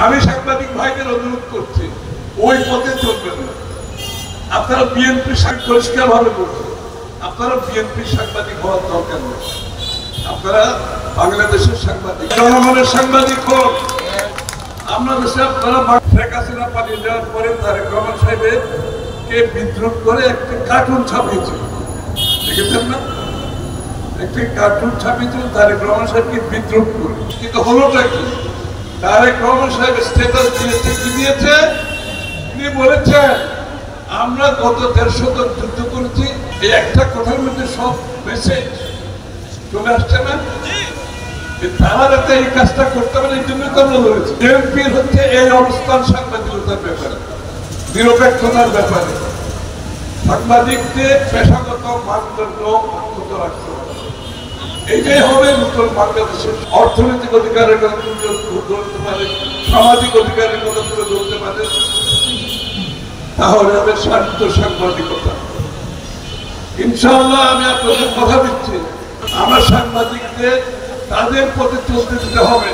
আমি সাংবাদিক ভাইদের অনুরোধ করছি, ওই পথে চলবেন না। আপনারা বিএনপি পরিষ্কার ভাবে বলছেন, আপনারা বিএনপি সাংবাদিক হওয়ার দরকার নেই। আপনারা বাংলাদেশের সাংবাদিক, জনগণের সাংবাদিক হন। আমরা দেশে আপনারা শেখ হাসিনা পালিয়ে যাওয়ার পরে তারেক রহমান সাহেবের কে বিদ্রোহ করে একটি কার্টুন ছাপিয়েছিল, দেখেছেন না? একটি কার্টুন ছাপিয়েছিল তারেক রহমান সাহেবকে বিদ্রোহ করে। কিন্তু হলোটা কি? তারেক রহমান সাহেব স্ট্যাটাস দিয়েছে, কি দিয়েছে? তিনি বলেছেন আমরা গত ১৫০ শতক যুদ্ধ করেছি। এই একটা কথার মধ্যে সব মেসেজ চলে আসছে না? তারা যাতে এই কাজটা করতে পারে, এই জন্য তো আমরা ধরেছি। বিএনপির হচ্ছে এই অবস্থান সাংবাদিকতার ব্যাপারে, নিরপেক্ষতার ব্যাপারে, সাংবাদিকদের পেশাগত মানদণ্ড অক্ষুণ্ণ রাখতে হবে। এইটাই হবে নতুন বাংলাদেশের অর্থনৈতিক অধিকারের কথা ধরতে পারে, সামাজিক অধিকারের কথা তুলে ধরতে পারে, তাহলে হবে শান্ত সাংবাদিকতা। ইনশাআল্লাহ আমি আপনাদের কথা দিচ্ছি, আমার সাংবাদিকদের তাদের পথে চলতে দিতে হবে।